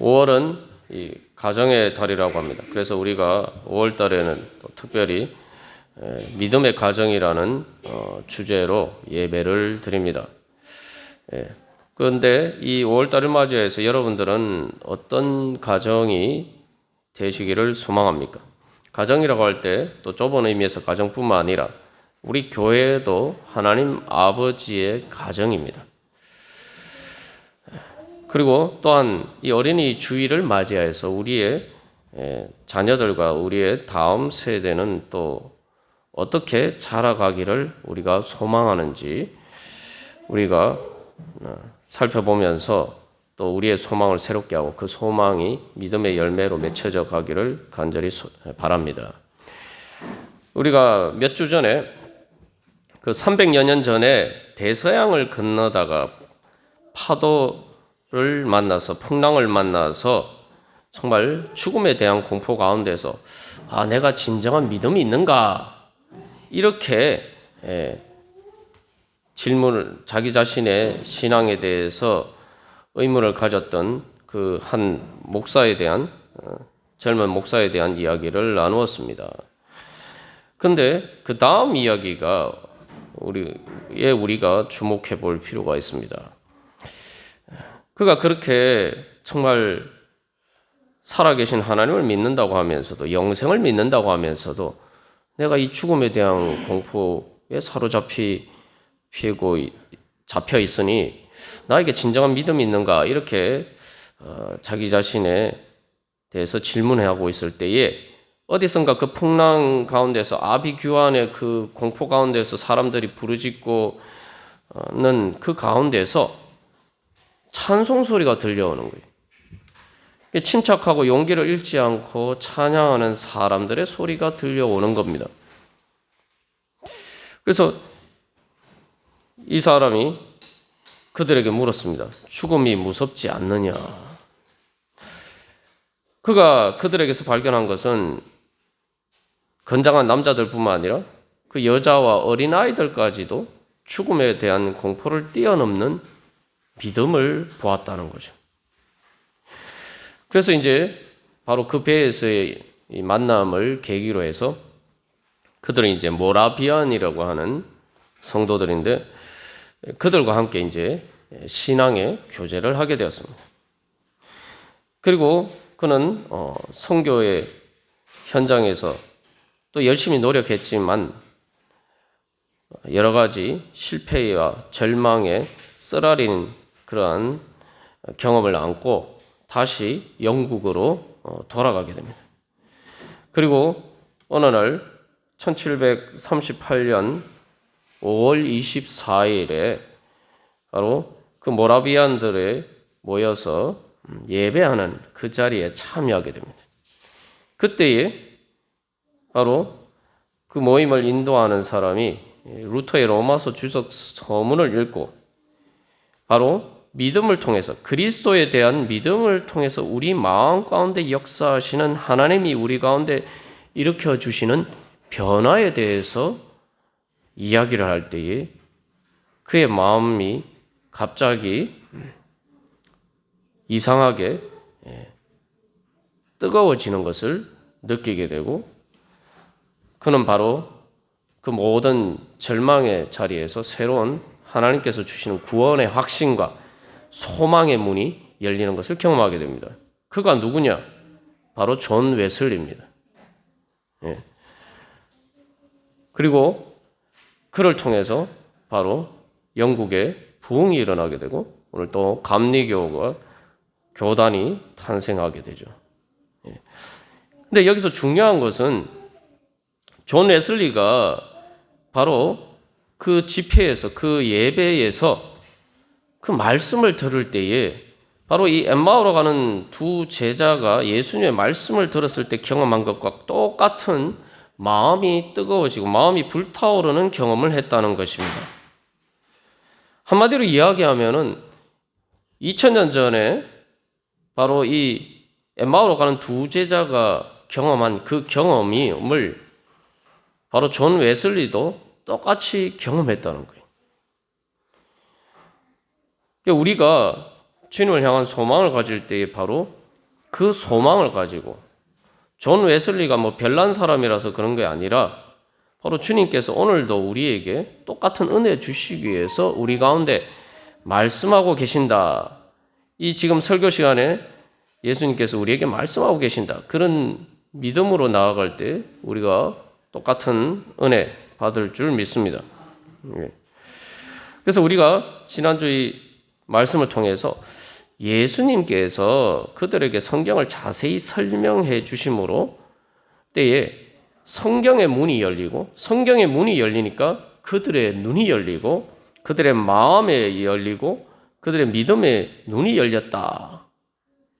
5월은 이 가정의 달이라고 합니다. 그래서 우리가 5월 달에는 특별히 믿음의 가정이라는 주제로 예배를 드립니다. 그런데 이 5월 달을 맞이해서 여러분들은 어떤 가정이 되시기를 소망합니까? 가정이라고 할 때 또 좁은 의미에서 가정뿐만 아니라 우리 교회도 하나님 아버지의 가정입니다. 그리고 또한 이 어린이 주일을 맞이해서 우리의 자녀들과 우리의 다음 세대는 또 어떻게 자라가기를 우리가 소망하는지 우리가 살펴보면서 또 우리의 소망을 새롭게 하고 그 소망이 믿음의 열매로 맺혀져 가기를 간절히 바랍니다. 우리가 몇 주 전에 그 300여 년 전에 대서양을 건너다가 파도를 만나서 풍랑을 만나서 정말 죽음에 대한 공포 가운데서 내가 진정한 믿음이 있는가 이렇게 질문을 자기 자신의 신앙에 대해서 의문을 가졌던 그 한 목사에 대한 젊은 목사에 대한 이야기를 나누었습니다. 그런데 그 다음 이야기가 우리가 주목해 볼 필요가 있습니다. 그가 그렇게 정말 살아계신 하나님을 믿는다고 하면서도 영생을 믿는다고 하면서도 내가 이 죽음에 대한 공포에 잡혀 있으니 나에게 진정한 믿음이 있는가 이렇게 자기 자신에 대해서 질문하고 있을 때에 어디선가 그 풍랑 가운데서 아비규환의 그 공포 가운데서 사람들이 부르짖고는 그 가운데서 찬송 소리가 들려오는 거예요. 침착하고 용기를 잃지 않고 찬양하는 사람들의 소리가 들려오는 겁니다. 그래서 이 사람이 그들에게 물었습니다. 죽음이 무섭지 않느냐? 그가 그들에게서 발견한 것은 건장한 남자들뿐만 아니라 그 여자와 어린아이들까지도 죽음에 대한 공포를 뛰어넘는 믿음을 보았다는 거죠. 그래서 이제 바로 그 배에서의 이 만남을 계기로 해서 그들은 이제 모라비안이라고 하는 성도들인데 그들과 함께 이제 신앙의 교제를 하게 되었습니다. 그리고 그는 선교의 현장에서 또 열심히 노력했지만 여러 가지 실패와 절망에 쓰라린 그러한 경험을 안고 다시 영국으로 돌아가게 됩니다. 그리고 어느 날 1738년 5월 24일에 바로 그 모라비안들에 모여서 예배하는 그 자리에 참여하게 됩니다. 그때에 바로 그 모임을 인도하는 사람이 루터의 로마서 주석 서문을 읽고 바로 믿음을 통해서 그리스도에 대한 믿음을 통해서 우리 마음 가운데 역사하시는 하나님이 우리 가운데 일으켜 주시는 변화에 대해서 이야기를 할 때에 그의 마음이 갑자기 이상하게 뜨거워지는 것을 느끼게 되고 그는 바로 그 모든 절망의 자리에서 새로운 하나님께서 주시는 구원의 확신과 소망의 문이 열리는 것을 경험하게 됩니다. 그가 누구냐? 바로 존 웨슬리입니다. 그리고 그를 통해서 바로 영국에 부흥이 일어나게 되고 오늘 또 감리교가 교단이 탄생하게 되죠. 근데 여기서 중요한 것은 존 웨슬리가 바로 그 집회에서 그 예배에서 그 말씀을 들을 때에 바로 이 엠마오로 가는 두 제자가 예수님의 말씀을 들었을 때 경험한 것과 똑같은 마음이 뜨거워지고 마음이 불타오르는 경험을 했다는 것입니다. 한마디로 이야기하면은 2000년 전에 바로 이 엠마오로 가는 두 제자가 경험한 그 경험을 바로 존 웨슬리도 똑같이 경험했다는 거예요. 우리가 주님을 향한 소망을 가질 때에 바로 그 소망을 가지고 존 웨슬리가 뭐 별난 사람이라서 그런 게 아니라 바로 주님께서 오늘도 우리에게 똑같은 은혜 주시기 위해서 우리 가운데 말씀하고 계신다. 이 지금 설교 시간에 예수님께서 우리에게 말씀하고 계신다. 그런 믿음으로 나아갈 때 우리가 똑같은 은혜 받을 줄 믿습니다. 그래서 우리가 지난주에 말씀을 통해서 예수님께서 그들에게 성경을 자세히 설명해 주심으로 때에 성경의 문이 열리고 성경의 문이 열리니까 그들의 눈이 열리고 그들의 마음에 열리고 그들의 믿음의 눈이 열렸다.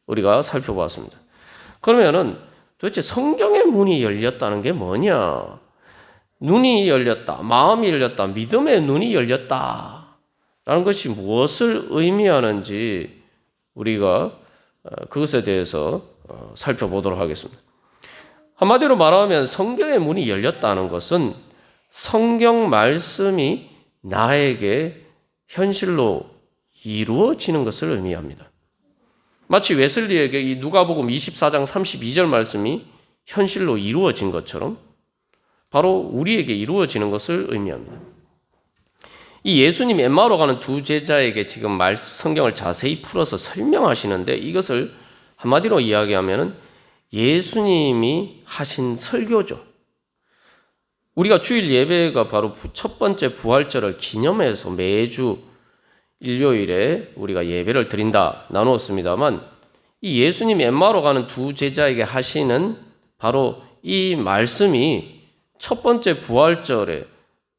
우리가 살펴보았습니다. 그러면은 도대체 성경의 문이 열렸다는 게 뭐냐? 눈이 열렸다, 마음이 열렸다, 믿음의 눈이 열렸다. 라는 것이 무엇을 의미하는지 우리가 그것에 대해서 살펴보도록 하겠습니다. 한마디로 말하면 성경의 문이 열렸다는 것은 성경 말씀이 나에게 현실로 이루어지는 것을 의미합니다. 마치 웨슬리에게 이 누가복음 24장 32절 말씀이 현실로 이루어진 것처럼 바로 우리에게 이루어지는 것을 의미합니다. 이 예수님이 엠마오로 가는 두 제자에게 지금 성경을 자세히 풀어서 설명하시는데 이것을 한마디로 이야기하면 예수님이 하신 설교죠. 우리가 주일 예배가 바로 첫 번째 부활절을 기념해서 매주 일요일에 우리가 예배를 드린다 나누었습니다만 이 예수님이 엠마오로 가는 두 제자에게 하시는 바로 이 말씀이 첫 번째 부활절의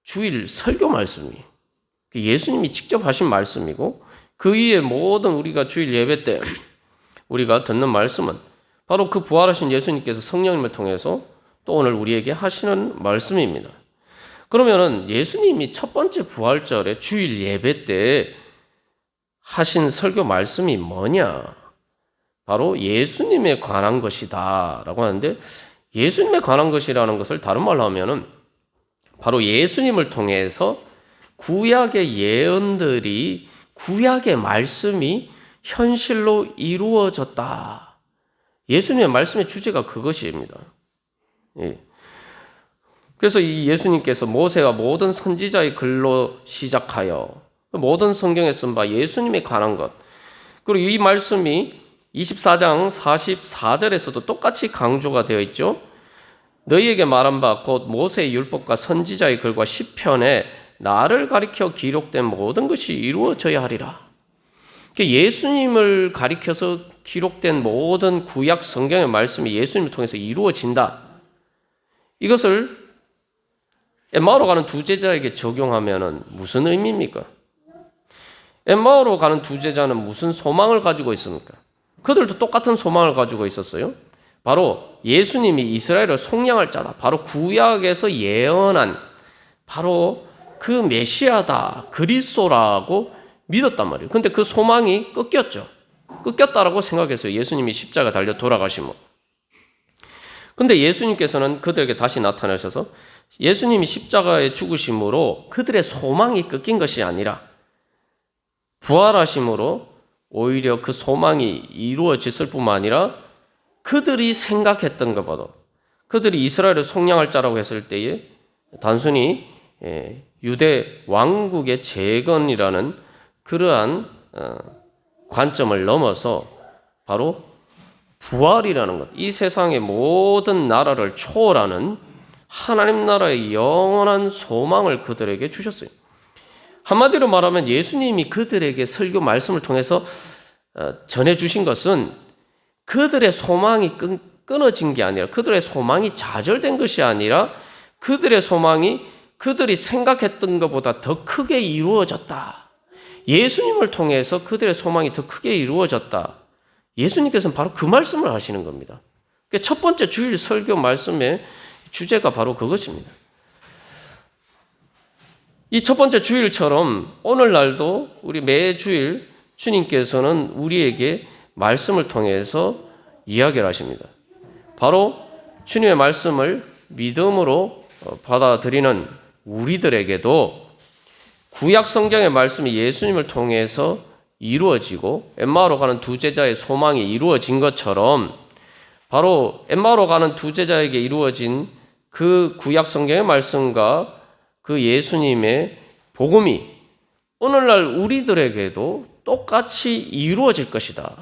주일 설교 말씀이에요. 예수님이 직접 하신 말씀이고 그 이에 모든 우리가 주일 예배 때 우리가 듣는 말씀은 바로 그 부활하신 예수님께서 성령님을 통해서 또 오늘 우리에게 하시는 말씀입니다. 그러면은 예수님이 첫 번째 부활절에 주일 예배 때 하신 설교 말씀이 뭐냐? 바로 예수님에 관한 것이다 라고 하는데 예수님에 관한 것이라는 것을 다른 말로 하면은 바로 예수님을 통해서 구약의 예언들이 구약의 말씀이 현실로 이루어졌다. 예수님의 말씀의 주제가 그것입니다. 예. 그래서 이 예수님께서 모세와 모든 선지자의 글로 시작하여 모든 성경에 쓴 바 예수님에 관한 것 그리고 이 말씀이 24장 44절에서도 똑같이 강조가 되어 있죠. 너희에게 말한 바 곧 모세의 율법과 선지자의 글과 시편에 나를 가리켜 기록된 모든 것이 이루어져야 하리라. 예수님을 가리켜서 기록된 모든 구약 성경의 말씀이 예수님을 통해서 이루어진다. 이것을 엠마오로 가는 두 제자에게 적용하면 무슨 의미입니까? 엠마오로 가는 두 제자는 무슨 소망을 가지고 있습니까? 그들도 똑같은 소망을 가지고 있었어요. 바로 예수님이 이스라엘을 속량할 자다. 바로 구약에서 예언한 바로 그 메시아다. 그리스도라고 믿었단 말이에요. 근데 그 소망이 꺾였죠. 꺾였다라고 생각했어요. 예수님이 십자가 달려 돌아가시면. 근데 예수님께서는 그들에게 다시 나타나셔서 예수님이 십자가에 죽으심으로 그들의 소망이 꺾인 것이 아니라 부활하심으로 오히려 그 소망이 이루어졌을 뿐만 아니라 그들이 생각했던 것보다 그들이 이스라엘을 속량할 자라고 했을 때에 단순히 유대 왕국의 재건이라는 그러한 관점을 넘어서 바로 부활이라는 것, 이 세상의 모든 나라를 초월하는 하나님 나라의 영원한 소망을 그들에게 주셨어요. 한마디로 말하면 예수님이 그들에게 설교 말씀을 통해서 전해주신 것은 그들의 소망이 끊어진 게 아니라 그들의 소망이 좌절된 것이 아니라 그들의 소망이 그들이 생각했던 것보다 더 크게 이루어졌다. 예수님을 통해서 그들의 소망이 더 크게 이루어졌다. 예수님께서는 바로 그 말씀을 하시는 겁니다. 첫 번째 주일 설교 말씀의 주제가 바로 그것입니다. 이 첫 번째 주일처럼 오늘날도 우리 매주일 주님께서는 우리에게 말씀을 통해서 이야기를 하십니다. 바로 주님의 말씀을 믿음으로 받아들이는 우리들에게도 구약 성경의 말씀이 예수님을 통해서 이루어지고 엠마오로 가는 두 제자의 소망이 이루어진 것처럼 바로 엠마오로 가는 두 제자에게 이루어진 그 구약 성경의 말씀과 그 예수님의 복음이 오늘날 우리들에게도 똑같이 이루어질 것이다.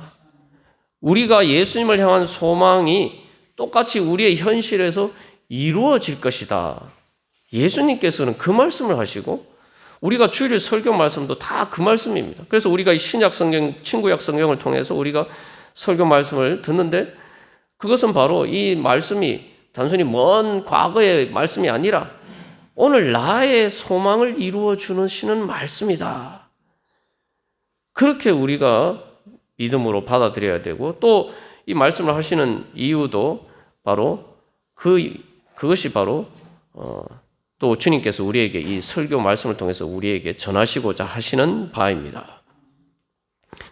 우리가 예수님을 향한 소망이 똑같이 우리의 현실에서 이루어질 것이다. 예수님께서는 그 말씀을 하시고 우리가 주일 설교 말씀도 다 그 말씀입니다. 그래서 우리가 이 신약 성경, 친구약 성경을 통해서 우리가 설교 말씀을 듣는데 그것은 바로 이 말씀이 단순히 먼 과거의 말씀이 아니라 오늘 나의 소망을 이루어 주시는 말씀이다. 그렇게 우리가 믿음으로 받아들여야 되고 또 이 말씀을 하시는 이유도 바로 그것이 바로 또 주님께서 우리에게 이 설교 말씀을 통해서 우리에게 전하시고자 하시는 바입니다.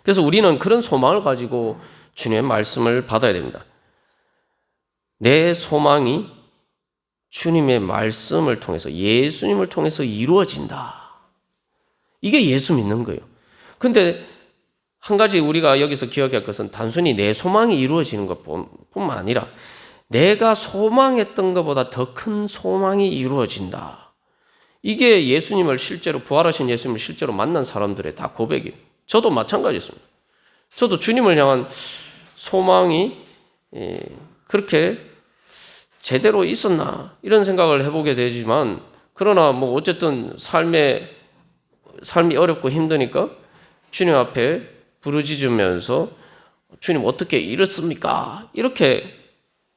그래서 우리는 그런 소망을 가지고 주님의 말씀을 받아야 됩니다. 내 소망이 주님의 말씀을 통해서 예수님을 통해서 이루어진다. 이게 예수 믿는 거예요. 근데 한 가지 우리가 여기서 기억할 것은 단순히 내 소망이 이루어지는 것뿐만 아니라 내가 소망했던 것보다 더 큰 소망이 이루어진다. 이게 예수님을 실제로 부활하신 예수님을 실제로 만난 사람들의 다 고백이에요. 저도 마찬가지였습니다. 저도 주님을 향한 소망이 그렇게 제대로 있었나 이런 생각을 해보게 되지만 그러나 뭐 어쨌든 삶이 어렵고 힘드니까 주님 앞에 부르짖으면서 주님 어떻게 이렇습니까? 이렇게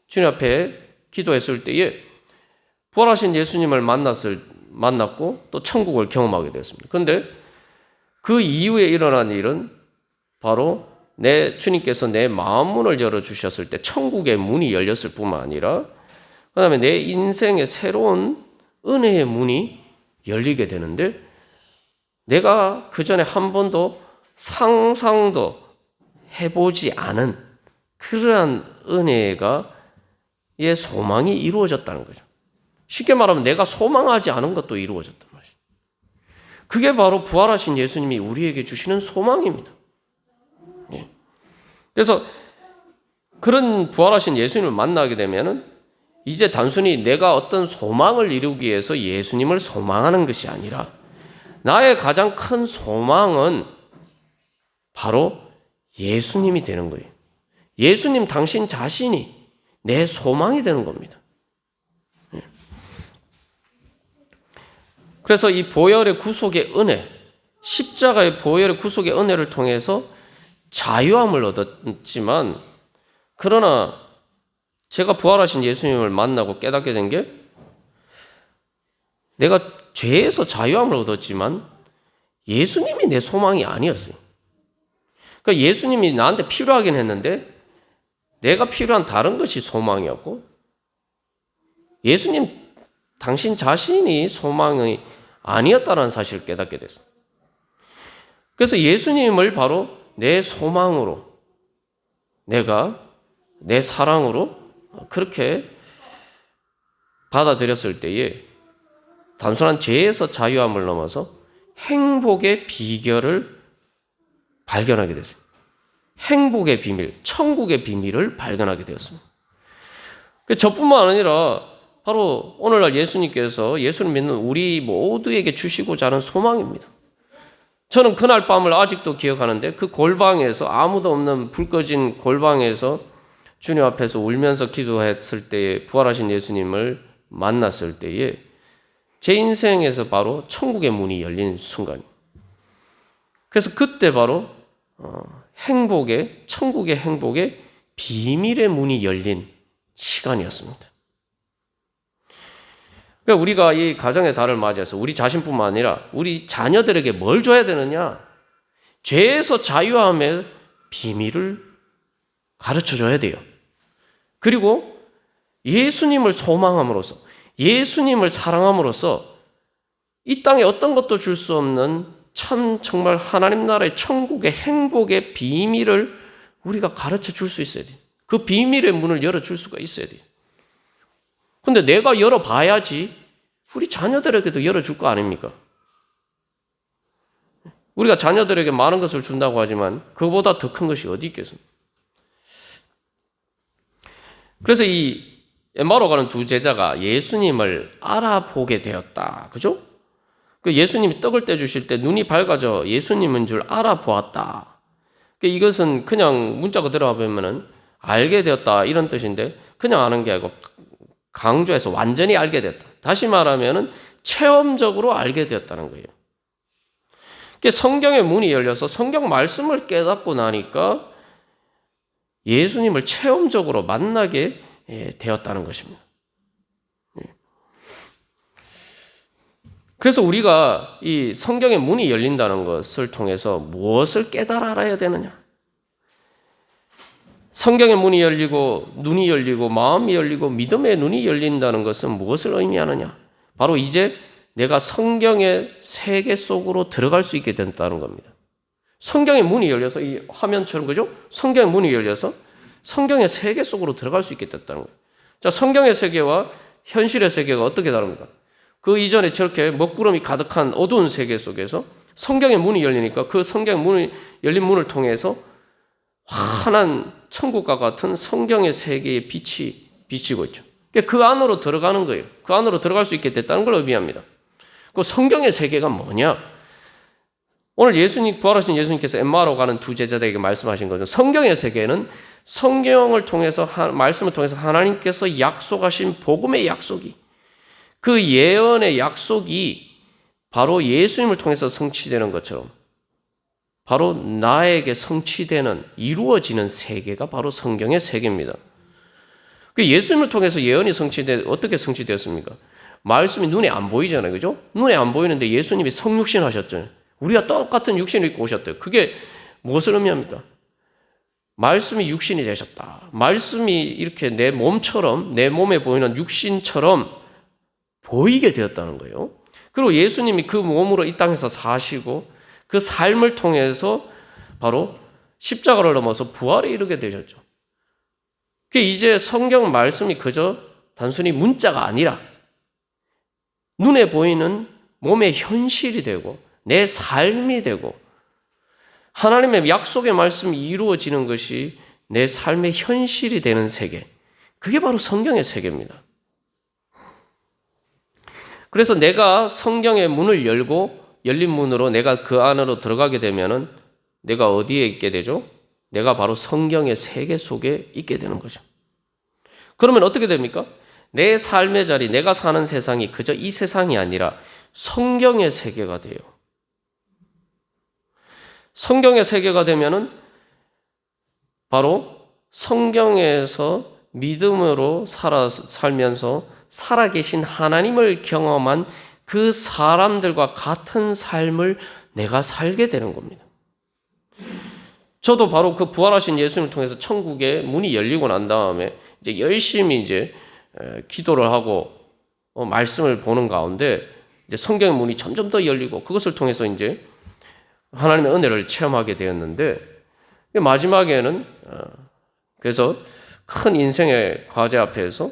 주님 앞에 기도했을 때에 부활하신 예수님을 만났고 또 천국을 경험하게 되었습니다. 그런데 그 이후에 일어난 일은 바로 주님께서 내 마음 문을 열어주셨을 때 천국의 문이 열렸을 뿐만 아니라 그 다음에 내 인생의 새로운 은혜의 문이 열리게 되는데 내가 그 전에 한 번도 상상도 해보지 않은 그러한 은혜가 의 소망이 이루어졌다는 거죠. 쉽게 말하면 내가 소망하지 않은 것도 이루어졌단 말이죠. 그게 바로 부활하신 예수님이 우리에게 주시는 소망입니다. 그래서 그런 부활하신 예수님을 만나게 되면은 이제 단순히 내가 어떤 소망을 이루기 위해서 예수님을 소망하는 것이 아니라 나의 가장 큰 소망은 바로 예수님이 되는 거예요. 예수님 당신 자신이 내 소망이 되는 겁니다. 그래서 이 보혈의 구속의 은혜, 십자가의 보혈의 구속의 은혜를 통해서 자유함을 얻었지만 그러나 제가 부활하신 예수님을 만나고 깨닫게 된 게 내가 죄에서 자유함을 얻었지만 예수님이 내 소망이 아니었어요. 그러니까 예수님이 나한테 필요하긴 했는데 내가 필요한 다른 것이 소망이었고 예수님 당신 자신이 소망이 아니었다는 사실을 깨닫게 됐어요. 그래서 예수님을 바로 내 소망으로 내가 내 사랑으로 그렇게 받아들였을 때에 단순한 죄에서 자유함을 넘어서 행복의 비결을 발견하게 됐어요. 행복의 비밀, 천국의 비밀을 발견하게 되었습니다. 저뿐만 아니라 바로 오늘날 예수님께서 예수를 믿는 우리 모두에게 주시고자 하는 소망입니다. 저는 그날 밤을 아직도 기억하는데 그 골방에서 아무도 없는 불 꺼진 골방에서 주님 앞에서 울면서 기도했을 때에 부활하신 예수님을 만났을 때에 제 인생에서 바로 천국의 문이 열린 순간입니다. 그래서 그때 바로 천국의 행복의 비밀의 문이 열린 시간이었습니다. 그러니까 우리가 이 가정의 달을 맞이해서 우리 자신뿐만 아니라 우리 자녀들에게 뭘 줘야 되느냐? 죄에서 자유함의 비밀을 가르쳐 줘야 돼요. 그리고 예수님을 소망함으로써 예수님을 사랑함으로써 이 땅에 어떤 것도 줄 수 없는 정말 하나님 나라의 천국의 행복의 비밀을 우리가 가르쳐 줄 수 있어야 돼요. 그 비밀의 문을 열어줄 수가 있어야 돼요. 근데 내가 열어봐야지 우리 자녀들에게도 열어줄 거 아닙니까? 우리가 자녀들에게 많은 것을 준다고 하지만 그보다 더 큰 것이 어디 있겠습니까? 그래서 이 엠마오로 가는 두 제자가 예수님을 알아보게 되었다. 그죠? 그 예수님이 떡을 떼주실 때 눈이 밝아져 예수님인 줄 알아보았다. 이것은 그냥 문자가 들어가 보면은 알게 되었다 이런 뜻인데 그냥 아는 게 아니고 강조해서 완전히 알게 되었다. 다시 말하면은 체험적으로 알게 되었다는 거예요. 성경의 문이 열려서 성경 말씀을 깨닫고 나니까 예수님을 체험적으로 만나게 되었다는 것입니다. 그래서 우리가 이 성경의 문이 열린다는 것을 통해서 무엇을 깨달아 알아야 되느냐? 성경의 문이 열리고 눈이 열리고 마음이 열리고 믿음의 눈이 열린다는 것은 무엇을 의미하느냐? 바로 이제 내가 성경의 세계 속으로 들어갈 수 있게 된다는 겁니다. 성경의 문이 열려서 이 화면처럼 그죠? 성경의 문이 열려서 성경의 세계 속으로 들어갈 수 있게 됐다는 거예요. 자, 성경의 세계와 현실의 세계가 어떻게 다릅니까? 그 이전에 저렇게 먹구름이 가득한 어두운 세계 속에서 성경의 문이 열리니까 그 성경의 문이 열린 문을 통해서 환한 천국과 같은 성경의 세계의 빛이 비치고 있죠. 그 안으로 들어가는 거예요. 그 안으로 들어갈 수 있게 됐다는 걸 의미합니다. 그 성경의 세계가 뭐냐? 오늘 부활하신 예수님께서 엠마오로 가는 두 제자들에게 말씀하신 거죠. 성경의 세계는 성경을 통해서 말씀을 통해서 하나님께서 약속하신 복음의 약속이 그 예언의 약속이 바로 예수님을 통해서 성취되는 것처럼 바로 나에게 성취되는 이루어지는 세계가 바로 성경의 세계입니다. 그 예수님을 통해서 예언이 어떻게 성취되었습니까? 말씀이 눈에 안 보이잖아요. 그죠? 눈에 안 보이는데 예수님이 성육신 하셨잖아요. 우리가 똑같은 육신을 입고 오셨대요. 그게 무엇을 의미합니까? 말씀이 육신이 되셨다. 말씀이 이렇게 내 몸에 보이는 육신처럼 보이게 되었다는 거예요. 그리고 예수님이 그 몸으로 이 땅에서 사시고 그 삶을 통해서 바로 십자가를 넘어서 부활에 이르게 되셨죠. 이제 성경 말씀이 그저 단순히 문자가 아니라 눈에 보이는 몸의 현실이 되고 내 삶이 되고 하나님의 약속의 말씀이 이루어지는 것이 내 삶의 현실이 되는 세계. 그게 바로 성경의 세계입니다. 그래서 내가 성경의 문을 열린 문으로 내가 그 안으로 들어가게 되면은 내가 어디에 있게 되죠? 내가 바로 성경의 세계 속에 있게 되는 거죠. 그러면 어떻게 됩니까? 내 삶의 자리, 내가 사는 세상이 그저 이 세상이 아니라 성경의 세계가 돼요. 성경의 세계가 되면은 바로 성경에서 믿음으로 살면서 살아계신 하나님을 경험한 그 사람들과 같은 삶을 내가 살게 되는 겁니다. 저도 바로 그 부활하신 예수님을 통해서 천국의 문이 열리고 난 다음에 이제 열심히 기도를 하고 말씀을 보는 가운데 이제 성경의 문이 점점 더 열리고 그것을 통해서 이제 하나님의 은혜를 체험하게 되었는데 마지막에는 그래서 큰 인생의 과제 앞에서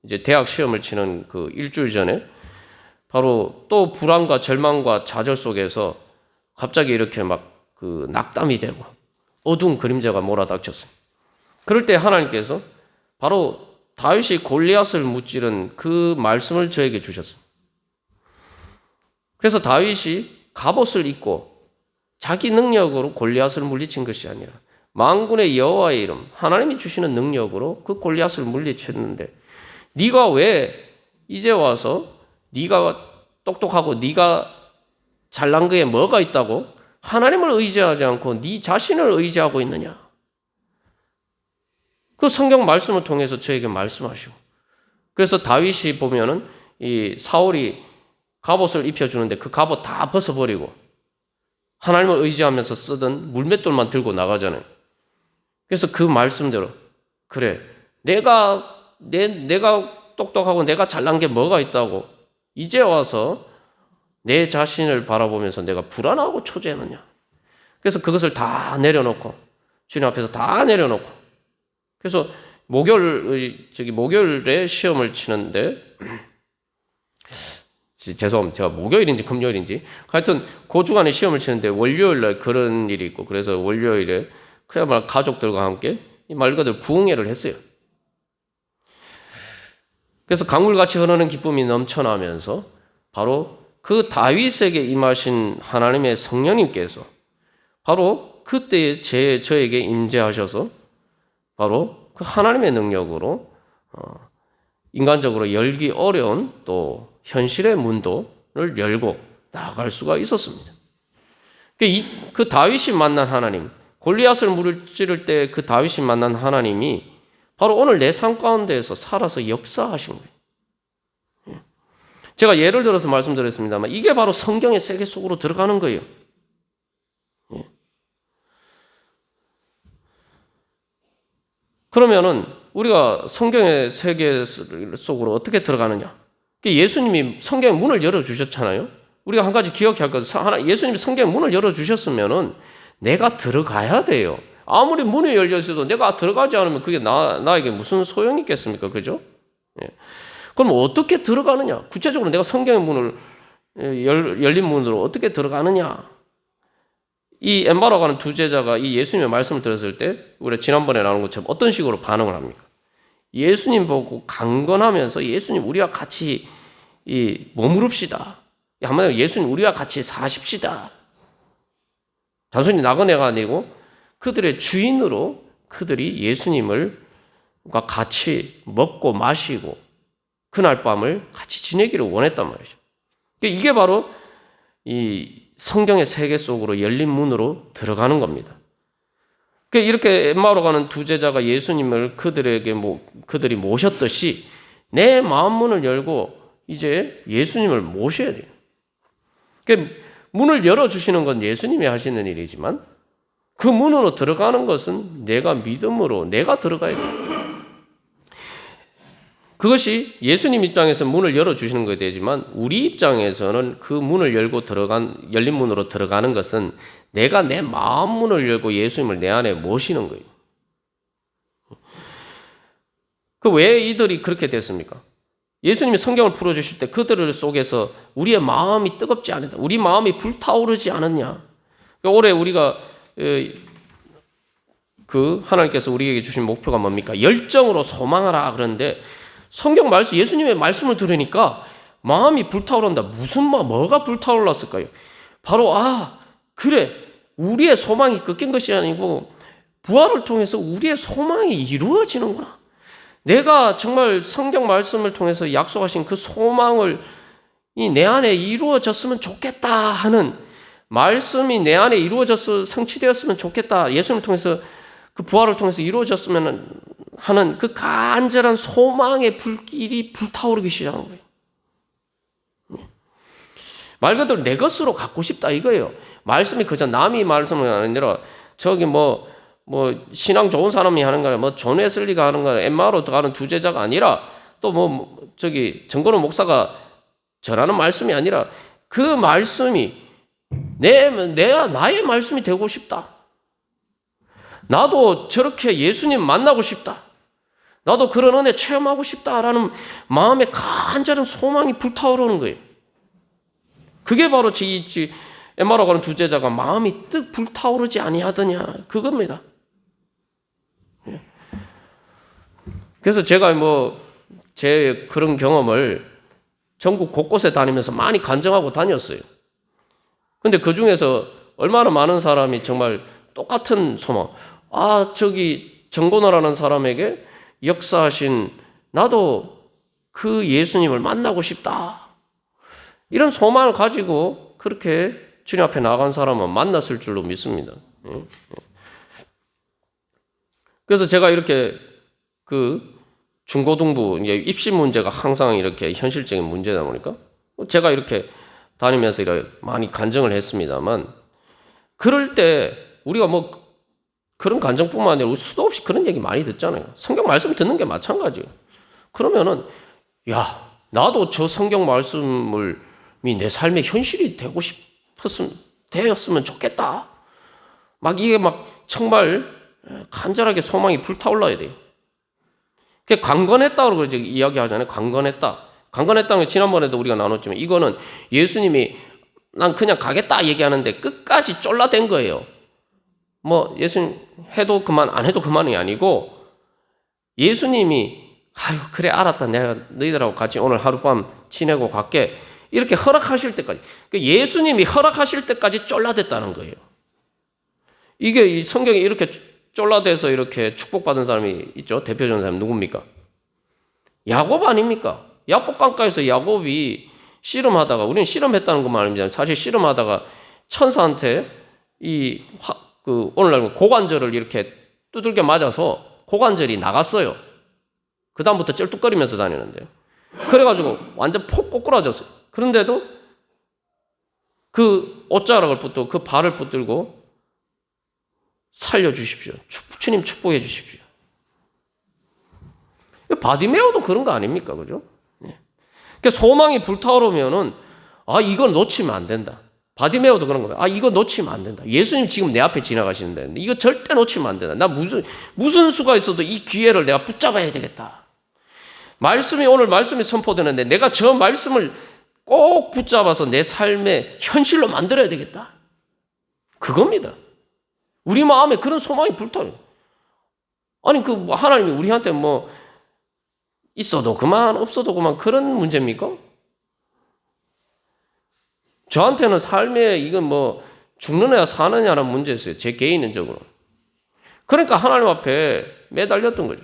이제 대학 시험을 치는 그 일주일 전에 바로 또 불안과 절망과 좌절 속에서 갑자기 이렇게 막 그 낙담이 되고 어두운 그림자가 몰아닥쳤어요. 그럴 때 하나님께서 바로 다윗이 골리앗을 무찌른 그 말씀을 저에게 주셨어요. 그래서 다윗이 갑옷을 입고 자기 능력으로 골리앗을 물리친 것이 아니라 만군의 여호와의 이름, 하나님이 주시는 능력으로 그 골리앗을 물리쳤는데 네가 왜 이제 와서 네가 똑똑하고 네가 잘난 거에 뭐가 있다고 하나님을 의지하지 않고 네 자신을 의지하고 있느냐? 그 성경 말씀을 통해서 저에게 말씀하시고 그래서 다윗이 보면은 이 사울이 갑옷을 입혀주는데 그 갑옷 다 벗어버리고 하나님을 의지하면서 쓰던 물맷돌만 들고 나가잖아요. 그래서 그 말씀대로 그래 내가 똑똑하고 내가 잘난 게 뭐가 있다고 이제 와서 내 자신을 바라보면서 내가 불안하고 초조해하느냐. 그래서 그것을 다 내려놓고 주님 앞에서 다 내려놓고 그래서 목요일에 시험을 치는데 죄송합니다. 제가 목요일인지 금요일인지 하여튼 그 주간에 시험을 치는데 월요일날 그런 일이 있고 그래서 월요일에 그야말로 가족들과 함께 말 그대로 부흥회를 했어요. 그래서 강물같이 흐르는 기쁨이 넘쳐나면서 바로 그 다윗에게 임하신 하나님의 성령님께서 바로 그때 저에게 임재하셔서 바로 그 하나님의 능력으로 인간적으로 열기 어려운 또 현실의 문도를 열고 나아갈 수가 있었습니다. 그 다윗이 만난 하나님, 골리앗을 무찌를 때 그 다윗이 만난 하나님이 바로 오늘 내 삶 가운데에서 살아서 역사하신 거예요. 제가 예를 들어서 말씀드렸습니다만 이게 바로 성경의 세계 속으로 들어가는 거예요. 그러면은 우리가 성경의 세계 속으로 어떻게 들어가느냐? 예수님이 성경의 문을 열어주셨잖아요. 우리가 한 가지 기억해야 할 것은 예수님이 성경의 문을 열어주셨으면은 내가 들어가야 돼요. 아무리 문이 열려 있어도 내가 들어가지 않으면 그게 나에게 무슨 소용이 있겠습니까? 그죠? 예. 그럼 어떻게 들어가느냐? 구체적으로 내가 성경의 문을 열린 문으로 어떻게 들어가느냐? 이 엠마라고 하는 두 제자가 이 예수님의 말씀을 들었을 때 우리가 지난번에 나눈 것처럼 어떤 식으로 반응을 합니까? 예수님 보고 강건하면서 예수님 우리와 같이 머무릅시다. 한마디로 예수님 우리와 같이 사십시다. 단순히 나그네가 아니고 그들의 주인으로 그들이 예수님과 같이 먹고 마시고 그날 밤을 같이 지내기를 원했단 말이죠. 이게 바로 이 성경의 세계 속으로 열린 문으로 들어가는 겁니다. 이렇게 엠마오로 가는 두 제자가 예수님을 그들이 모셨듯이 내 마음 문을 열고 이제 예수님을 모셔야 돼요. 문을 열어주시는 건 예수님이 하시는 일이지만 그 문으로 들어가는 것은 내가 믿음으로 내가 들어가야 돼요. 그것이 예수님 입장에서 문을 열어주시는 것이 되지만 우리 입장에서는 그 문을 열린 문으로 들어가는 것은 내가 내 마음 문을 열고 예수님을 내 안에 모시는 거예요. 왜 이들이 그렇게 됐습니까? 예수님이 성경을 풀어주실 때 그들 속에서 우리의 마음이 뜨겁지 않았다. 우리 마음이 불타오르지 않았냐. 올해 우리가 하나님께서 우리에게 주신 목표가 뭡니까? 열정으로 소망하라 그러는데 성경 말씀, 예수님의 말씀을 들으니까 마음이 불타오른다. 뭐가 불타올랐을까요? 바로, 그래. 우리의 소망이 꺾인 것이 아니고, 부활을 통해서 우리의 소망이 이루어지는구나. 내가 정말 성경 말씀을 통해서 약속하신 그 소망을 내 안에 이루어졌으면 좋겠다 하는 말씀이 내 안에 성취되었으면 좋겠다. 예수님을 통해서 그 부활을 통해서 이루어졌으면 하는 그 간절한 소망의 불길이 불타오르기 시작한 거예요. 말 그대로 내 것으로 갖고 싶다 이거예요. 말씀이 그저 남이 말씀을 아니라 저기 신앙 좋은 사람이 하는 거나 존 웨슬리가 하는 거나 엠마로 가는 두 제자가 아니라 또 정건호 목사가 전하는 말씀이 아니라 그 말씀이 나의 말씀이 되고 싶다. 나도 저렇게 예수님 만나고 싶다. 나도 그런 은혜 체험하고 싶다라는 마음의 간절한 소망이 불타오르는 거예요. 그게 바로 엠마라고 하는 두 제자가 마음이 불타오르지 아니하더냐 그겁니다. 그래서 제가 제 그런 경험을 전국 곳곳에 다니면서 많이 간증하고 다녔어요. 근데 그 중에서 얼마나 많은 사람이 정말 똑같은 소망, 정건호라는 사람에게 역사하신 나도 그 예수님을 만나고 싶다. 이런 소망을 가지고 그렇게 주님 앞에 나간 사람은 만났을 줄로 믿습니다. 그래서 제가 이렇게 중고등부 이제 입시 문제가 항상 이렇게 현실적인 문제다 보니까 제가 이렇게 다니면서 이렇게 많이 간증을 했습니다만 그럴 때 우리가 그런 간증뿐만 아니라 수도 없이 그런 얘기 많이 듣잖아요. 성경 말씀 듣는 게 마찬가지예요. 그러면은 나도 저 성경 말씀이 내 삶의 현실이 되었으면 좋겠다. 이게 정말 간절하게 소망이 불타올라야 돼요. 그게 강건했다고 이야기하잖아요. 강건했다. 강건했다는 게 지난번에도 우리가 나눴지만 이거는 예수님이 난 그냥 가겠다 얘기하는데 끝까지 쫄라댄 거예요. 뭐 예수님 해도 그만 안 해도 그만이 아니고 예수님이 아유 그래 알았다 내가 너희들하고 같이 오늘 하룻밤 지내고 갈게 이렇게 허락하실 때까지 예수님이 허락하실 때까지 쫄라댔다는 거예요. 이게 이 성경에 이렇게 쫄라대서 이렇게 축복받은 사람이 있죠. 대표적인 사람이 누굽니까? 야곱 아닙니까? 야복강가에서 야곱이 씨름하다가 우리는 씨름했다는 것만 알면 사실 씨름하다가 천사한테 오늘날 고관절을 이렇게 두들겨 맞아서 고관절이 나갔어요. 그 다음부터 쩔뚝거리면서 다니는데요. 그래가지고 완전 폭 꼬꾸라졌어요. 그런데도 그 옷자락을 붙들고 그 발을 붙들고 살려주십시오. 주님 축복해 주십시오. 바디메오도 그런 거 아닙니까? 그죠? 그러니까 소망이 불타오르면은 이건 놓치면 안 된다. 바디메오도 그런 거예요. 이거 놓치면 안 된다. 예수님 지금 내 앞에 지나가시는데 이거 절대 놓치면 안 된다. 나 무슨 수가 있어도 이 기회를 내가 붙잡아야 되겠다. 오늘 말씀이 선포되는데 내가 저 말씀을 꼭 붙잡아서 내 삶의 현실로 만들어야 되겠다. 그겁니다. 우리 마음에 그런 소망이 불타요. 아니 하나님이 우리한테 있어도 그만 없어도 그만 그런 문제입니까? 저한테는 삶에 이건 죽느냐 사느냐라는 문제였어요. 제 개인적으로. 그러니까 하나님 앞에 매달렸던 거죠.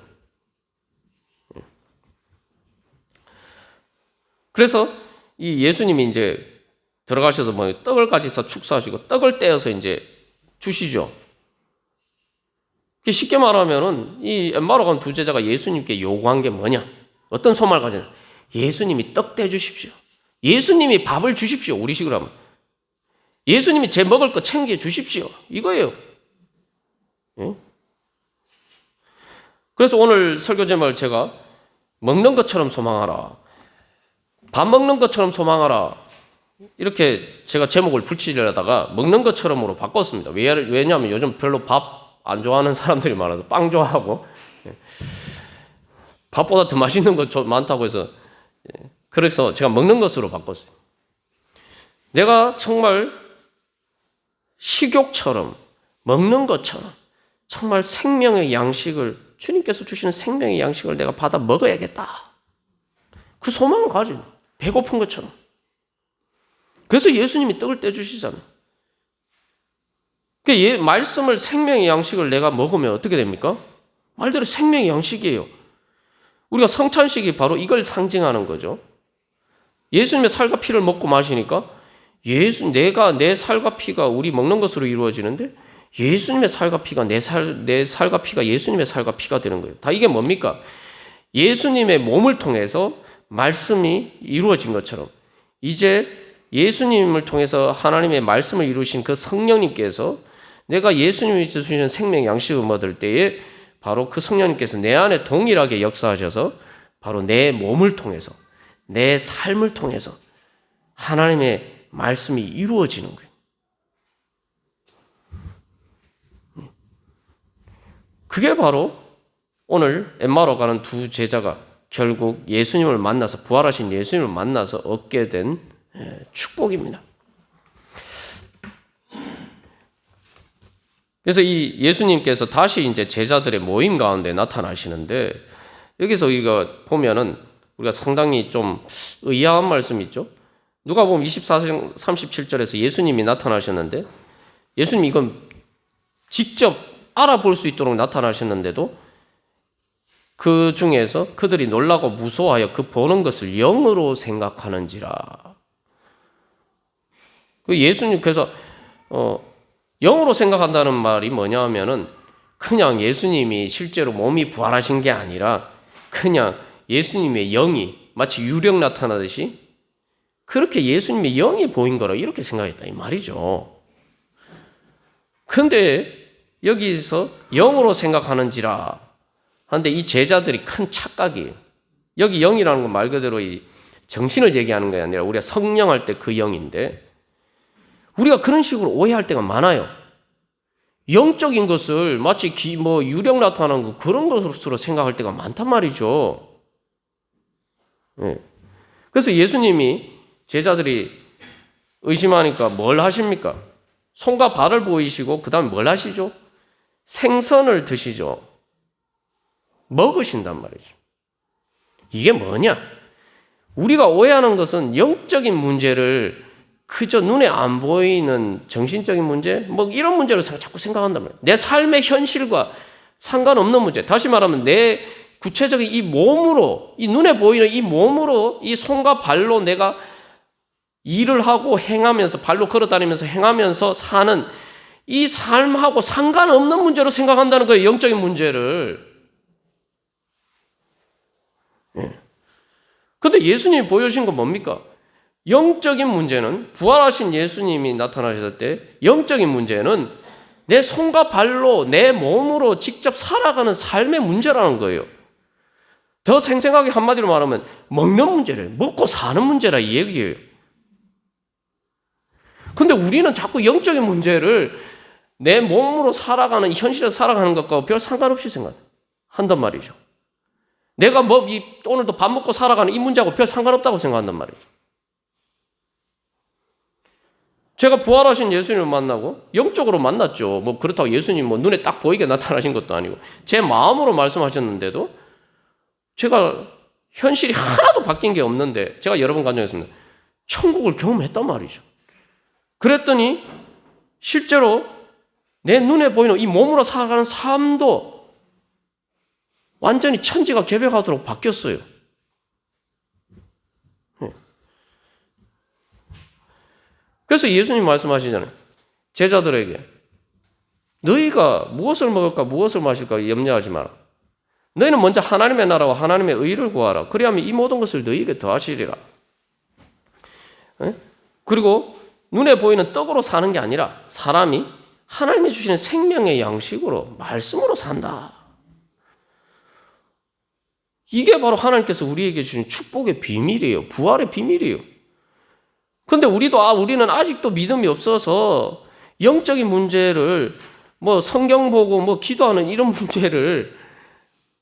그래서 이 예수님이 이제 들어가셔서 떡을 가지서 축사하시고 떡을 떼어서 이제 주시죠. 쉽게 말하면은 이 엠마오로 간 두 제자가 예수님께 요구한 게 뭐냐? 어떤 소망을 가지냐? 예수님이 떡 떼주십시오. 예수님이 밥을 주십시오. 우리식으로 하면. 예수님이 제 먹을 거 챙겨 주십시오. 이거예요. 예? 그래서 오늘 설교 제목을 제가 먹는 것처럼 소망하라. 밥 먹는 것처럼 소망하라. 이렇게 제가 제목을 붙이려다가 먹는 것처럼으로 바꿨습니다. 왜냐하면 요즘 별로 밥 안 좋아하는 사람들이 많아서 빵 좋아하고 밥보다 더 맛있는 것 많다고 해서 그래서 제가 먹는 것으로 바꿨어요. 내가 정말 식욕처럼 먹는 것처럼 정말 생명의 양식을 주님께서 주시는 생명의 양식을 내가 받아 먹어야겠다. 그 소망을 가진 배고픈 것처럼. 그래서 예수님이 떡을 떼주시잖아요. 말씀을 생명의 양식을 내가 먹으면 어떻게 됩니까? 말대로 생명의 양식이에요. 우리가 성찬식이 바로 이걸 상징하는 거죠. 예수님의 살과 피를 먹고 마시니까 내 살과 피가 우리 먹는 것으로 이루어지는데 예수님의 살과 피가 내 살과 피가 예수님의 살과 피가 되는 거예요. 다 이게 뭡니까? 예수님의 몸을 통해서 말씀이 이루어진 것처럼 이제 예수님을 통해서 하나님의 말씀을 이루신 그 성령님께서 내가 예수님이 주시는 생명 양식을 먹을 때에 바로 그 성령님께서 내 안에 동일하게 역사하셔서 바로 내 몸을 통해서 내 삶을 통해서 하나님의 말씀이 이루어지는 거예요. 그게 바로 오늘 엠마오로 가는 두 제자가 결국 예수님을 만나서 부활하신 예수님을 만나서 얻게 된 축복입니다. 그래서 이 예수님께서 다시 이제 제자들의 모임 가운데 나타나시는데 여기서 우리가 보면은 우리가 상당히 좀 의아한 말씀이 있죠. 누가복음 24장 37절에서 예수님이 나타나셨는데 예수님 이건 직접 알아볼 수 있도록 나타나셨는데도 그 중에서 그들이 놀라고 무서워하여 그 보는 것을 영으로 생각하는지라. 그 예수님께서 영으로 생각한다는 말이 뭐냐 하면은 그냥 예수님이 실제로 몸이 부활하신 게 아니라 그냥 예수님의 영이 마치 유령 나타나듯이 그렇게 예수님의 영이 보인 거라 이렇게 생각했다 이 말이죠. 근데 여기서 영으로 생각하는지라 하는데 이 제자들이 큰 착각이에요. 여기 영이라는 건 말 그대로 이 정신을 얘기하는 게 아니라 우리가 성령할 때 그 영인데 우리가 그런 식으로 오해할 때가 많아요. 영적인 것을 마치 유령 나타나는 거 그런 것으로 생각할 때가 많단 말이죠. 네. 그래서 예수님이 제자들이 의심하니까 뭘 하십니까? 손과 발을 보이시고 그 다음에 뭘 하시죠? 생선을 드시죠. 먹으신단 말이죠. 이게 뭐냐? 우리가 오해하는 것은 영적인 문제를 그저 눈에 안 보이는 정신적인 문제, 뭐 이런 문제로 자꾸 생각한단 말이에요. 내 삶의 현실과 상관없는 문제. 다시 말하면 내 구체적인 이 몸으로, 이 눈에 보이는 이 몸으로, 이 손과 발로 내가 일을 하고 행하면서, 발로 걸어다니면서 행하면서 사는 이 삶하고 상관없는 문제로 생각한다는 거예요. 영적인 문제를. 근데 예수님이 보여주신 건 뭡니까? 영적인 문제는, 부활하신 예수님이 나타나셨을 때 영적인 문제는 내 손과 발로 내 몸으로 직접 살아가는 삶의 문제라는 거예요. 더 생생하게 한마디로 말하면 먹는 문제를, 먹고 사는 문제라 이 얘기예요. 근데 우리는 자꾸 영적인 문제를 내 몸으로 살아가는, 현실에서 살아가는 것과 별 상관없이 생각한단 말이죠. 내가 오늘도 밥 먹고 살아가는 이 문제하고 별 상관없다고 생각한단 말이죠. 제가 부활하신 예수님을 만나고 영적으로 만났죠. 뭐 그렇다고 예수님 뭐 눈에 딱 보이게 나타나신 것도 아니고 제 마음으로 말씀하셨는데도 제가 현실이 하나도 바뀐 게 없는데 제가 여러 번 간증했습니다. 천국을 경험했단 말이죠. 그랬더니 실제로 내 눈에 보이는 이 몸으로 살아가는 삶도 완전히 천지가 개벽하도록 바뀌었어요. 그래서 예수님 말씀하시잖아요. 제자들에게 너희가 무엇을 먹을까 무엇을 마실까 염려하지 마라. 너희는 먼저 하나님의 나라와 하나님의 의를 구하라. 그리하면 이 모든 것을 너희에게 더하시리라. 그리고 눈에 보이는 떡으로 사는 게 아니라 사람이 하나님이 주시는 생명의 양식으로 말씀으로 산다. 이게 바로 하나님께서 우리에게 주신 축복의 비밀이에요. 부활의 비밀이에요. 근데 우리는 아직도 믿음이 없어서 영적인 문제를 뭐 성경 보고 뭐 기도하는 이런 문제를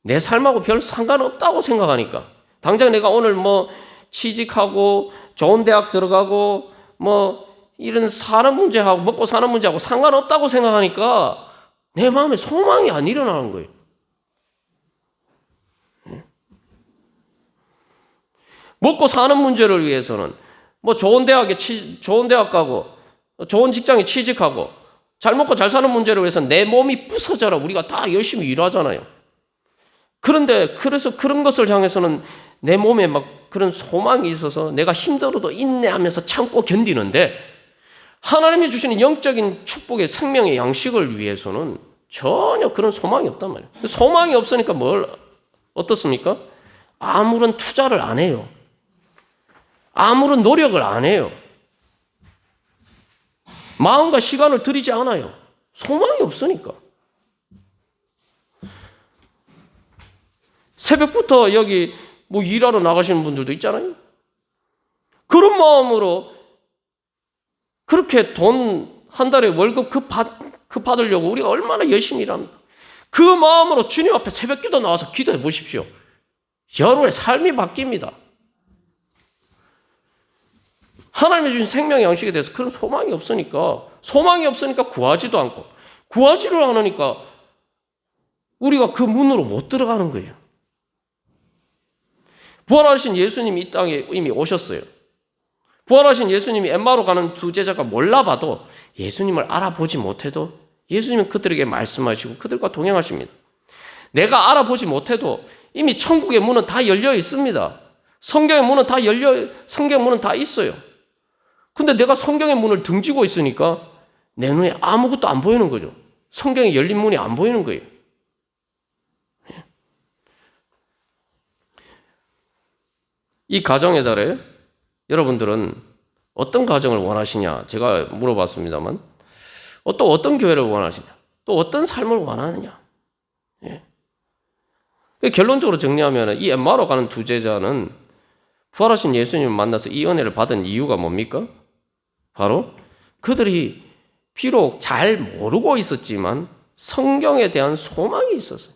내 삶하고 별 상관없다고 생각하니까 당장 내가 오늘 뭐 취직하고 좋은 대학 들어가고 뭐 이런 사는 문제하고 먹고 사는 문제하고 상관없다고 생각하니까 내 마음에 소망이 안 일어나는 거예요. 먹고 사는 문제를 위해서는 뭐 좋은 대학 가고 좋은 직장에 취직하고 잘 먹고 잘 사는 문제를 위해서 내 몸이 부서져라 우리가 다 열심히 일하잖아요. 그런데 그래서 그런 것을 향해서는 내 몸에 막 그런 소망이 있어서 내가 힘들어도 인내하면서 참고 견디는데 하나님이 주시는 영적인 축복의 생명의 양식을 위해서는 전혀 그런 소망이 없단 말이에요. 소망이 없으니까 어떻습니까? 아무런 투자를 안 해요. 아무런 노력을 안 해요. 마음과 시간을 들이지 않아요. 소망이 없으니까. 새벽부터 여기 뭐 일하러 나가시는 분들도 있잖아요. 그런 마음으로 그렇게 돈 한 달에 월급 받으려고 우리가 얼마나 열심히 일합니까? 그 마음으로 주님 앞에 새벽 기도 나와서 기도해 보십시오. 여러분의 삶이 바뀝니다. 하나님이 주신 생명의 양식에 대해서 그런 소망이 없으니까 구하지도 않고 구하지를 않으니까 우리가 그 문으로 못 들어가는 거예요. 부활하신 예수님이 이 땅에 이미 오셨어요. 부활하신 예수님이 엠마오로 가는 두 제자가 몰라봐도 예수님을 알아보지 못해도 예수님은 그들에게 말씀하시고 그들과 동행하십니다. 내가 알아보지 못해도 이미 천국의 문은 다 열려 있습니다. 성경의 문은 다 있어요. 근데 내가 성경의 문을 등지고 있으니까 내 눈에 아무것도 안 보이는 거죠. 성경에 열린 문이 안 보이는 거예요. 이 가정의 달에 여러분들은 어떤 가정을 원하시냐? 제가 물어봤습니다만 또 어떤 교회를 원하시냐? 또 어떤 삶을 원하느냐? 예. 결론적으로 정리하면 이 엠마오로 가는 두 제자는 부활하신 예수님을 만나서 이 은혜를 받은 이유가 뭡니까? 바로 그들이 비록 잘 모르고 있었지만 성경에 대한 소망이 있었어요.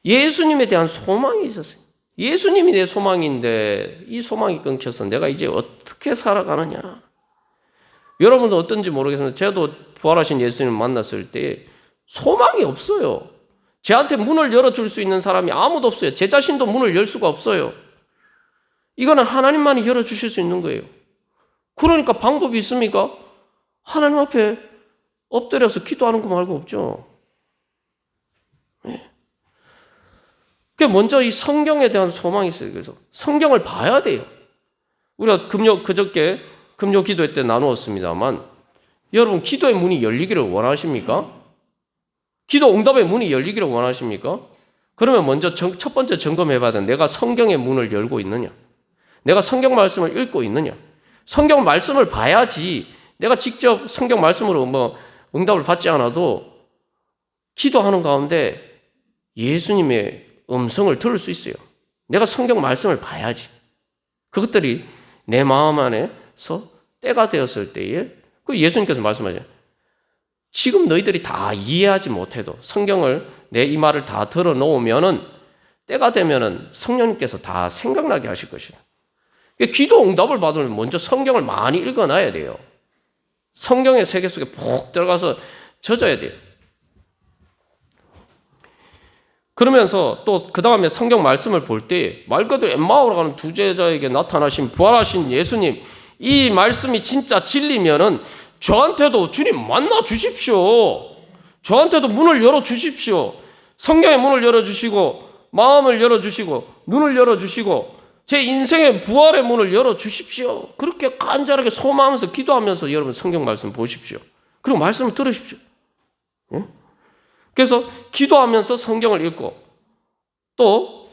예수님에 대한 소망이 있었어요. 예수님이 내 소망인데 이 소망이 끊겨서 내가 이제 어떻게 살아가느냐. 여러분도 어떤지 모르겠습니다. 저도 부활하신 예수님을 만났을 때 소망이 없어요. 제한테 문을 열어줄 수 있는 사람이 아무도 없어요. 제 자신도 문을 열 수가 없어요. 이거는 하나님만이 열어주실 수 있는 거예요. 그러니까 방법이 있습니까? 하나님 앞에 엎드려서 기도하는 거 말고 없죠. 먼저 이 성경에 대한 소망이 있어요. 그래서 성경을 봐야 돼요. 우리가 그저께 금요 기도회 때 나누었습니다만, 여러분 기도의 문이 열리기를 원하십니까? 기도 응답의 문이 열리기를 원하십니까? 그러면 먼저 첫 번째 점검해봐야 되는, 내가 성경의 문을 열고 있느냐? 내가 성경 말씀을 읽고 있느냐? 성경 말씀을 봐야지 내가 직접 성경 말씀으로 응답을 받지 않아도 기도하는 가운데 예수님의 음성을 들을 수 있어요. 내가 성경 말씀을 봐야지. 그것들이 내 마음 안에서 때가 되었을 때에, 그 예수님께서 말씀하잖아요. 지금 너희들이 다 이해하지 못해도 성경을 내 이 말을 다 들어 놓으면은 때가 되면은 성령님께서 다 생각나게 하실 것이다. 기도 응답을 받으면 먼저 성경을 많이 읽어놔야 돼요. 성경의 세계 속에 푹 들어가서 젖어야 돼요. 그러면서 또 그 다음에 성경 말씀을 볼 때 말 그대로 엠마오로 가는 두 제자에게 나타나신 부활하신 예수님, 이 말씀이 진짜 진리면은 저한테도 주님 만나 주십시오. 저한테도 문을 열어 주십시오. 성경의 문을 열어 주시고 마음을 열어 주시고 눈을 열어 주시고 제 인생의 부활의 문을 열어 주십시오. 그렇게 간절하게 소망하면서 기도하면서 여러분 성경 말씀 보십시오. 그리고 말씀을 들으십시오. 응? 그래서 기도하면서 성경을 읽고 또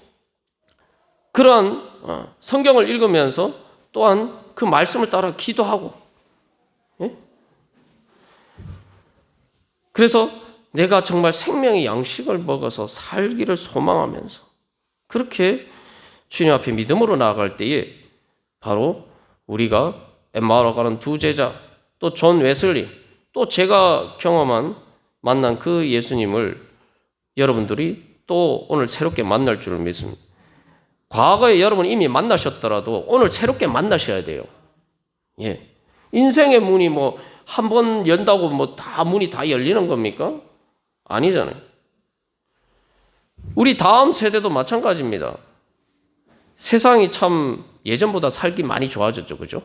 그러한 성경을 읽으면서 또한 그 말씀을 따라 기도하고, 예? 그래서 내가 정말 생명의 양식을 먹어서 살기를 소망하면서 그렇게 주님 앞에 믿음으로 나아갈 때에 바로 우리가 엠마오로 가는 두 제자, 또 존 웨슬리, 또 제가 경험한 만난 그 예수님을 여러분들이 또 오늘 새롭게 만날 줄을 믿습니다. 과거에 여러분 이미 만나셨더라도 오늘 새롭게 만나셔야 돼요. 예. 인생의 문이 한 번 연다고 다 문이 다 열리는 겁니까? 아니잖아요. 우리 다음 세대도 마찬가지입니다. 세상이 참 예전보다 살기 많이 좋아졌죠. 그죠?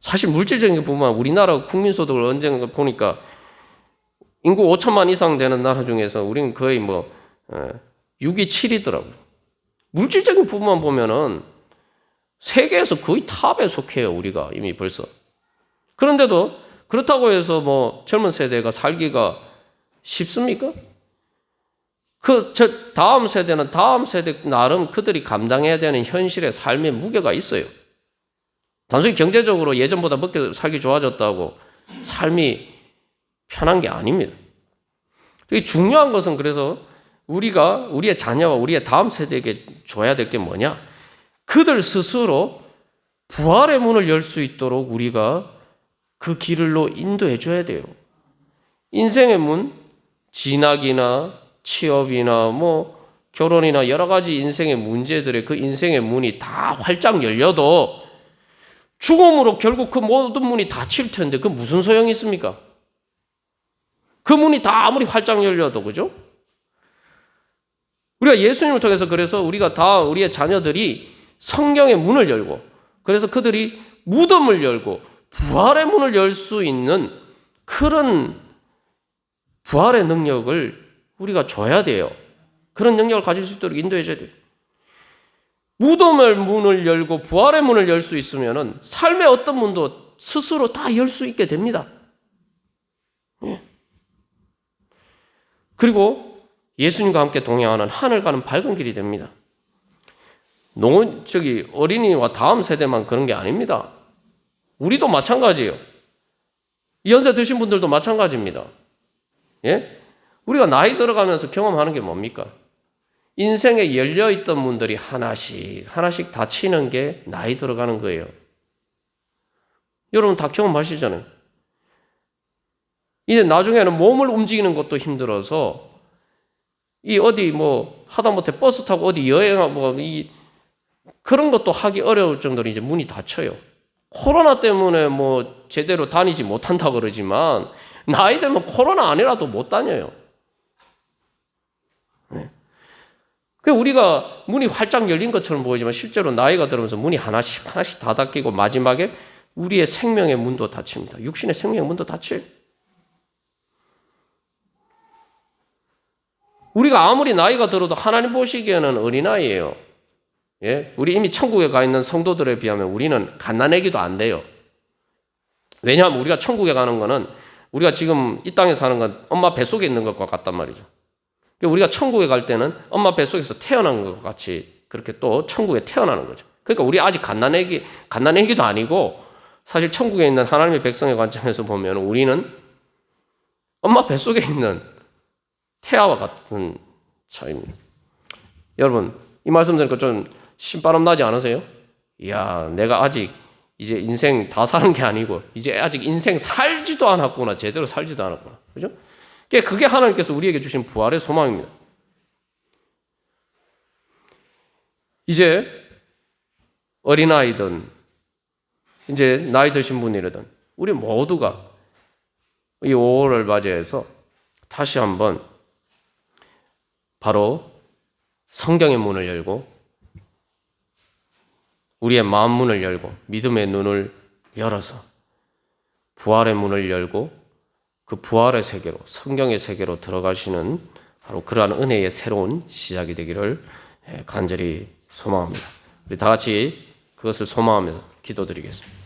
사실 물질적인 게 보면 우리나라 국민소득을 언젠가 보니까 인구 5천만 이상 되는 나라 중에서 우리는 거의 6위 7위더라고요. 물질적인 부분만 보면은 세계에서 거의 탑에 속해요. 우리가 이미 벌써. 그런데도 그렇다고 해서 젊은 세대가 살기가 쉽습니까? 다음 세대는 다음 세대 나름 그들이 감당해야 되는 현실의 삶의 무게가 있어요. 단순히 경제적으로 예전보다 먹고 살기 좋아졌다고 삶이 편한 게 아닙니다. 중요한 것은 그래서 우리가 우리의 자녀와 우리의 다음 세대에게 줘야 될 게 뭐냐? 그들 스스로 부활의 문을 열 수 있도록 우리가 그 길로 인도해 줘야 돼요. 인생의 문, 진학이나 취업이나 결혼이나 여러 가지 인생의 문제들의 그 인생의 문이 다 활짝 열려도 죽음으로 결국 그 모든 문이 닫힐 텐데 그 무슨 소용이 있습니까? 그 문이 다 아무리 활짝 열려도, 그죠? 우리가 예수님을 통해서 그래서 우리가 다 우리의 자녀들이 성경의 문을 열고 그래서 그들이 무덤을 열고 부활의 문을 열 수 있는 그런 부활의 능력을 우리가 줘야 돼요. 그런 능력을 가질 수 있도록 인도해 줘야 돼요. 무덤의 문을 열고 부활의 문을 열 수 있으면은 삶의 어떤 문도 스스로 다 열 수 있게 됩니다. 예. 그리고 예수님과 함께 동행하는 하늘 가는 밝은 길이 됩니다. 어린이와 다음 세대만 그런 게 아닙니다. 우리도 마찬가지예요. 연세 드신 분들도 마찬가지입니다. 예? 우리가 나이 들어가면서 경험하는 게 뭡니까? 인생에 열려있던 문들이 하나씩 닫히는 게 나이 들어가는 거예요. 여러분 다 경험하시잖아요. 이제 나중에는 몸을 움직이는 것도 힘들어서 어디 하다못해 버스 타고 어디 여행하고 그런 것도 하기 어려울 정도로 이제 문이 닫혀요. 코로나 때문에 뭐 제대로 다니지 못한다 그러지만 나이 들면 코로나 아니라도 못 다녀요. 네. 그 우리가 문이 활짝 열린 것처럼 보이지만 실제로 나이가 들면서 문이 하나씩 다 닫히고 마지막에 우리의 생명의 문도 닫힙니다. 육신의 생명의 문도 닫혀요. 우리가 아무리 나이가 들어도 하나님 보시기에는 어린아이예요. 예? 우리 이미 천국에 가 있는 성도들에 비하면 우리는 갓난아기도 안 돼요. 왜냐하면 우리가 천국에 가는 거는 우리가 지금 이 땅에 사는 건 엄마 뱃속에 있는 것과 같단 말이죠. 우리가 천국에 갈 때는 엄마 뱃속에서 태어난 것 같이 그렇게 또 천국에 태어나는 거죠. 그러니까 우리 아직 갓난아기도 아니고 사실 천국에 있는 하나님의 백성의 관점에서 보면 우리는 엄마 뱃속에 있는 태아와 같은 차이입니다. 여러분, 이 말씀 들으니까 좀 신바람 나지 않으세요? 이야, 내가 아직 이제 인생 다 사는 게 아니고 이제 아직 인생 살지도 않았구나. 제대로 살지도 않았구나. 그죠? 그게 하나님께서 우리에게 주신 부활의 소망입니다. 이제 어린아이든 이제 나이 드신 분이라든 우리 모두가 이 5월을 맞이해서 다시 한번 바로 성경의 문을 열고 우리의 마음 문을 열고 믿음의 눈을 열어서 부활의 문을 열고 그 부활의 세계로 성경의 세계로 들어가시는 바로 그러한 은혜의 새로운 시작이 되기를 간절히 소망합니다. 우리 다 같이 그것을 소망하면서 기도드리겠습니다.